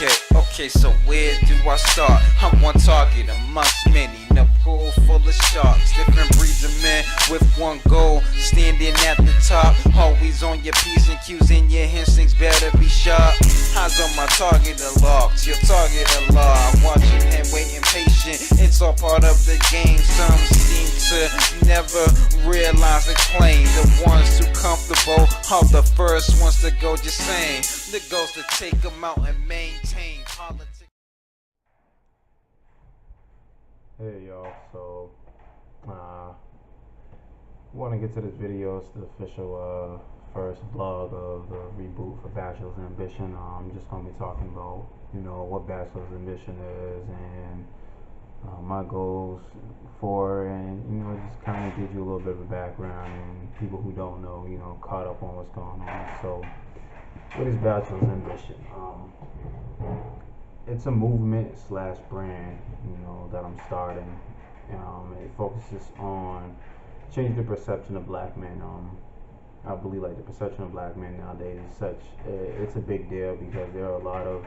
Okay, so where do I start? I'm one target amongst many, in a pool full of sharks. Different breeds of men with one goal, standing at the top. Always on your P's and Q's and your instincts better be sharp. Eyes on my target unlocked, your target unlocked. I'm watching and waiting patient, it's all part of the game. Some seem to never realize the claim. The ones too comfortable are the first ones to go just saying. The goals to take them out and maintain politics. Hey y'all, so want to get to this video. It's the official first vlog of the reboot for Bachelor's Ambition. I'm just going to be talking about, what Bachelor's Ambition is and my goals for, and just kind of give you a little bit of a background and people who don't know, caught up on what's going on. So what is Bachelor's Ambition? It's a movement slash brand, that I'm starting. It focuses on changing the perception of black men. I believe the perception of black men nowadays is it's a big deal because there are a lot of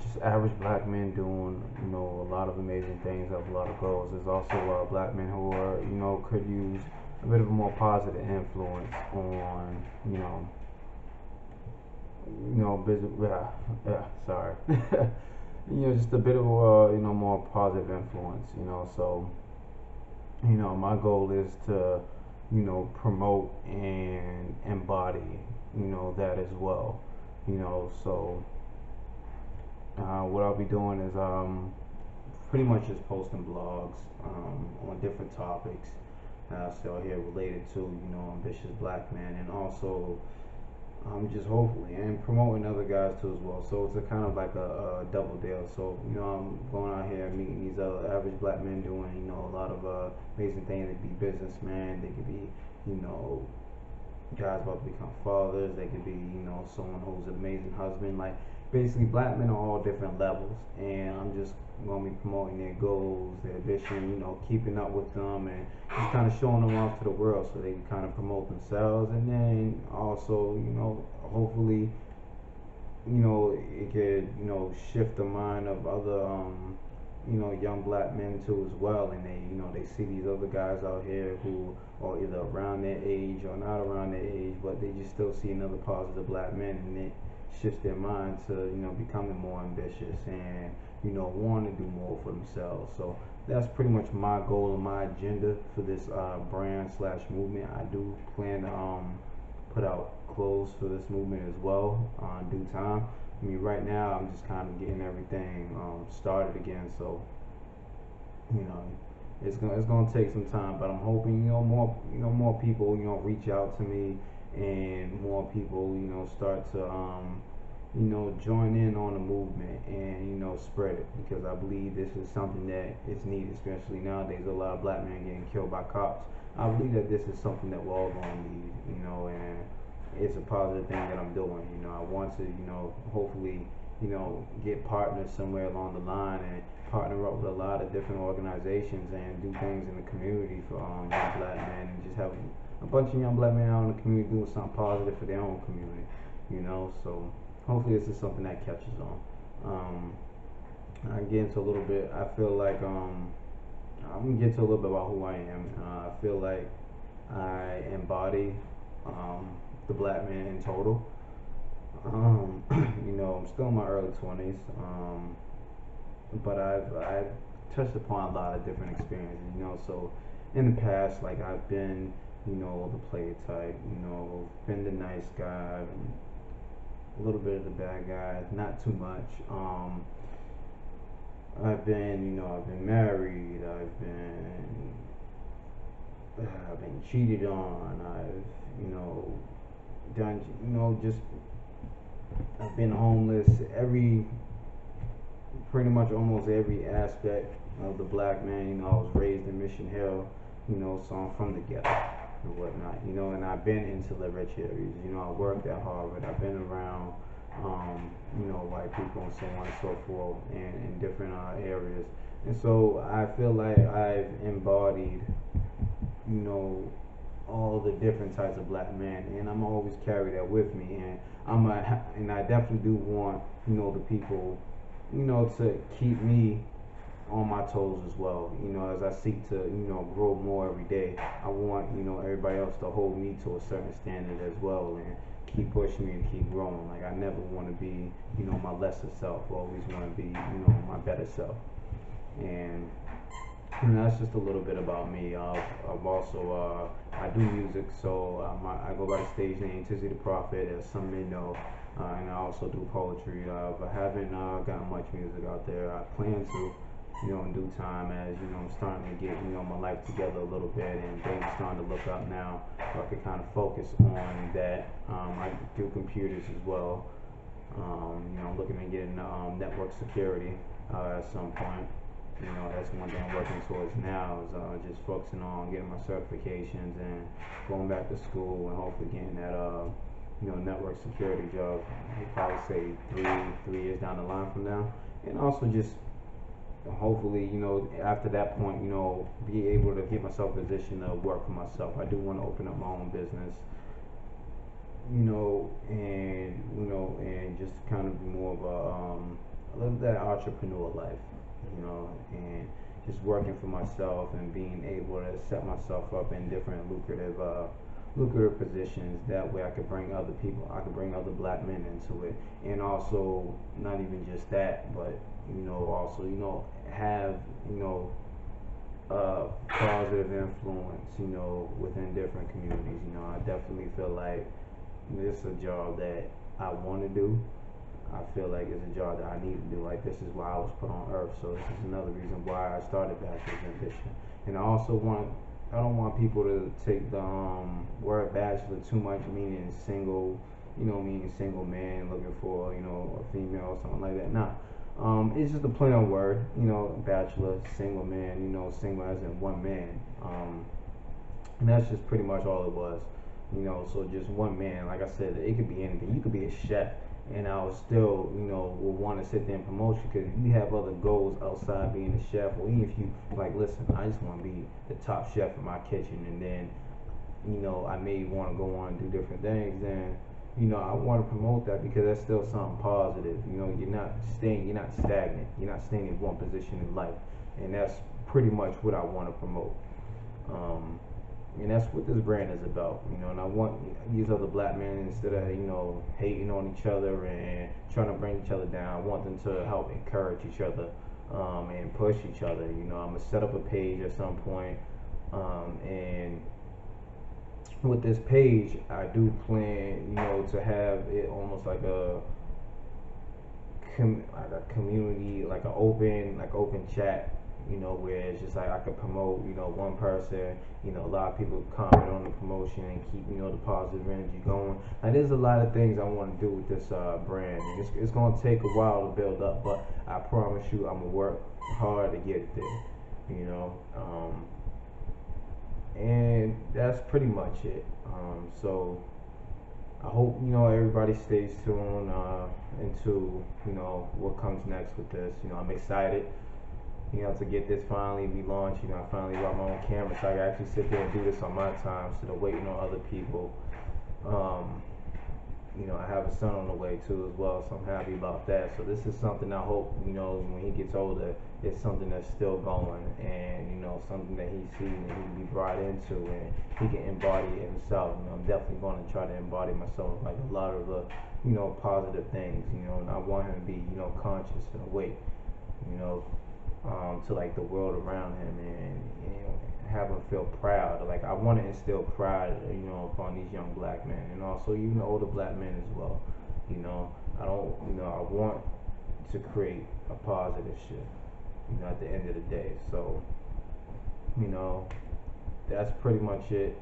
just average black men doing, a lot of amazing things, have a lot of goals. There's also black men who are, could use a bit of a more positive influence on, sorry. Just a bit of a, more positive influence, so, my goal is to, promote and embody, that as well, so, what I'll be doing is, pretty much just posting blogs, on different topics, so here related to, ambitious black men, and also, just hopefully, and promoting other guys too as well. So it's a kind of like a double deal. So I'm going out here meeting these other average black men doing a lot of amazing things. They could be businessmen, they could be guys about to become fathers, they could be someone who's an amazing husband. Like basically black men are all different levels, and I'm just going to be promoting their goals, their ambition, keeping up with them, and just kind of showing them off to the world so they can kind of promote themselves, and then also, hopefully, it could, shift the mind of other, young black men too as well, and they see these other guys out here who are either around their age or not around their age, but they just still see another positive black man, and it shifts their mind to, becoming more ambitious and, want to do more for themselves. So that's pretty much my goal and my agenda for this brand slash movement. I do plan to put out clothes for this movement as well in due time. I mean, right now I'm just kind of getting everything started again, so it's gonna take some time, but I'm hoping more people reach out to me, and more people start to join in on the movement and spread it, because I believe this is something that is needed, especially nowadays. A lot of black men getting killed by cops. I believe that this is something that we're all going to need, and it's a positive thing that I'm doing. I want to hopefully get partners somewhere along the line and partner up with a lot of different organizations and do things in the community for young black men, and just have a bunch of young black men out in the community doing something positive for their own community, so hopefully this is something that catches on. I get into a little bit, I feel like I'm gonna get to a little bit about who I am. I feel like I embody the black man in total. I'm still in my early 20s, but I've touched upon a lot of different experiences, so in the past, like I've been, the player type, been the nice guy, a little bit of the bad guy, not too much. I've been married, I've been cheated on, done, I've been homeless, pretty much almost every aspect of the black man. I was raised in Mission Hill, so I'm from the ghetto and whatnot, and I've been into the rich areas, I worked at Harvard, I've been around, white people and so on and so forth, and in different areas, and so I feel like I've embodied, all the different types of black men, and I'm always carry that with me, and I definitely do want the people to keep me on my toes as well. As I seek to grow more every day, I want everybody else to hold me to a certain standard as well, and keep pushing me and keep growing. Like I never want to be my lesser self. I always want to be my better self. And that's just a little bit about me. I've also I do music, so I go by the stage name Tizzy the Prophet, as some may know, and I also do poetry. I haven't gotten much music out there. I plan to, in due time, as I'm starting to get my life together a little bit, and things starting to look up now, so I can kind of focus on that. I do computers as well. I'm looking to get into network security at some point. That's one thing I'm working towards now, is just focusing on getting my certifications and going back to school and hopefully getting that network security job. I'd probably say 3 years down the line from now, and also just hopefully after that point be able to get myself in a position to work for myself. I do want to open up my own business, and just kind of be more of I love that entrepreneur life, and just working for myself and being able to set myself up in different lucrative positions. That way I could bring other people, I could bring other black men into it, and also not even just that, but also have positive influence within different communities. I definitely feel like this is a job that I want to do. I feel like it's a job that I need to do. Like, this is why I was put on earth. So this is another reason why I started Bachelor's Ambition. And I don't want people to take the word bachelor too much, meaning single, meaning single man looking for, a female or something like that. Nah. It's just a play on word, bachelor, single man, single as in one man. And that's just pretty much all it was. So just one man. Like I said, it could be anything. You could be a chef, and I'll still, will want to sit there and promote you, because you have other goals outside being a chef. Or even if you like, listen, I just want to be the top chef in my kitchen, and then, I may want to go on and do different things. Then, I want to promote that, because that's still something positive. You're not stagnant. You're not staying in one position in life, and that's pretty much what I want to promote. And that's what this brand is about, and I want these other black men, instead of, hating on each other and trying to bring each other down, I want them to help encourage each other, and push each other. I'm going to set up a page at some point, and with this page, I do plan, to have it almost like a community, like an open chat, where it's just like I could promote, one person, a lot of people comment on the promotion and keep, the positive energy going. Now, there's a lot of things I want to do with this brand. And it's going to take a while to build up, but I promise you, I'm going to work hard to get there, and that's pretty much it. So I hope everybody stays tuned into what comes next with this. I'm excited to get this finally relaunched. I finally got my own camera, so I can actually sit there and do this on my time instead of waiting on other people. I have a son on the way too as well, so I'm happy about that. So this is something I hope, when he gets older, it's something that's still going, and something that he sees and he can be brought into, and he can embody it himself. I'm definitely going to try to embody myself, like a lot of the, positive things, and I want him to be, conscious and awake, to like the world around him, and have him feel proud. Like, I want to instill pride, upon these young black men, and also even older black men as well. I don't, I want to create a positive shift, at the end of the day. So, that's pretty much it.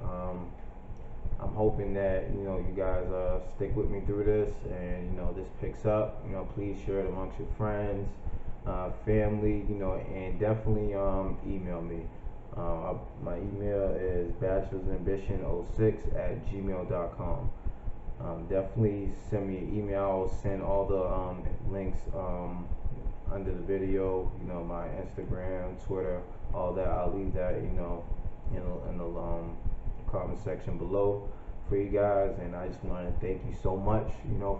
I'm hoping that you guys stick with me through this, and this picks up. Please share it amongst your friends, family, and definitely email me. My email is bachelorsambition06@gmail.com. Definitely send me an email. I'll send all the links under the video. My Instagram, Twitter, all that. I'll leave that in the comment section below for you guys. And I just want to thank you so much,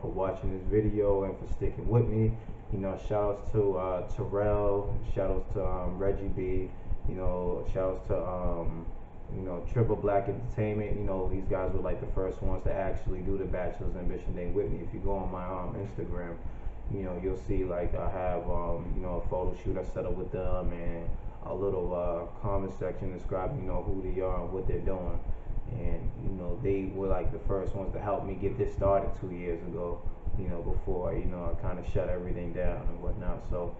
for watching this video and for sticking with me. Shout outs to Terrell, shout outs to Reggie B, shout outs to Triple Black Entertainment. These guys were like the first ones to actually do the Bachelor's Ambition thing with me. If you go on my Instagram, you'll see like I have a photo shoot I set up with them, and a little comment section describing who they are and what they're doing. And they were like the first ones to help me get this started 2 years ago, before I kind of shut everything down and whatnot. So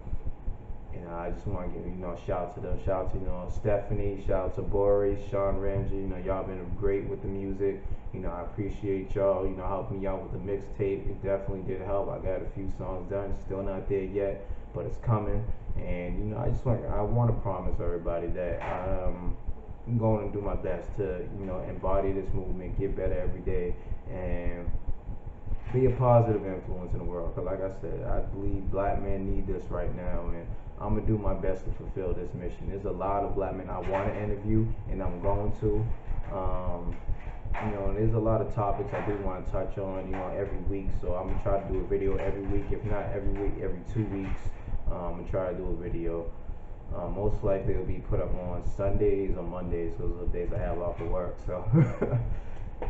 I just want to give a shout out to them. Shout out to Stephanie, shout out to Bori, Sean Ramsey. Y'all been great with the music. I appreciate y'all helping me out with the mixtape. It definitely did help. I got a few songs done, still not there yet, but it's coming. And I want to promise everybody that I'm going to do my best to embody this movement, get better every day, and be a positive influence in the world. Because like I said, I believe black men need this right now, and I'm gonna do my best to fulfill this mission. There's a lot of black men I want to interview, and I'm going to. There's a lot of topics I do want to touch on, every week. So I'm gonna try to do a video every week, if not every week, every 2 weeks. I'm gonna try to do a video. Most likely it'll be put up on Sundays or Mondays, because those are the days I have off of work. So, I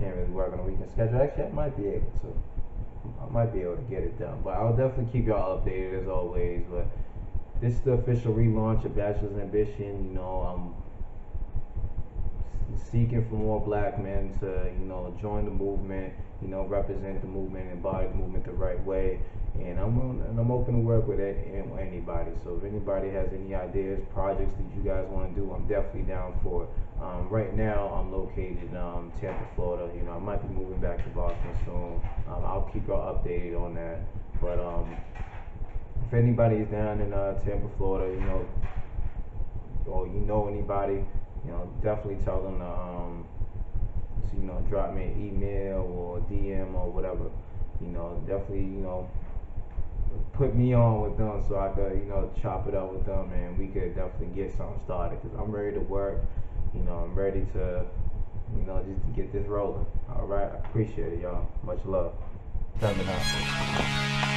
can't really work on a weekend schedule. Actually, I might be able to. I might be able to get it done, but I'll definitely keep y'all updated as always. But this is the official relaunch of Bachelor's Ambition. I'm seeking for more black men to, join the movement, represent the movement, embody the movement the right way. And I'm open to work with anybody. So if anybody has any ideas, projects that you guys want to do, I'm definitely down for it. Right now, I'm located in Tampa, Florida. I might be moving back to Boston soon. I'll keep y'all updated on that. But if anybody is down in Tampa, Florida, or anybody, definitely tell them to drop me an email or DM or whatever. Definitely, put me on with them so I could, chop it up with them, and we could definitely get something started. Because I'm ready to work. I'm ready to, just to get this rolling. All right, I appreciate it, y'all. Much love. Send it out.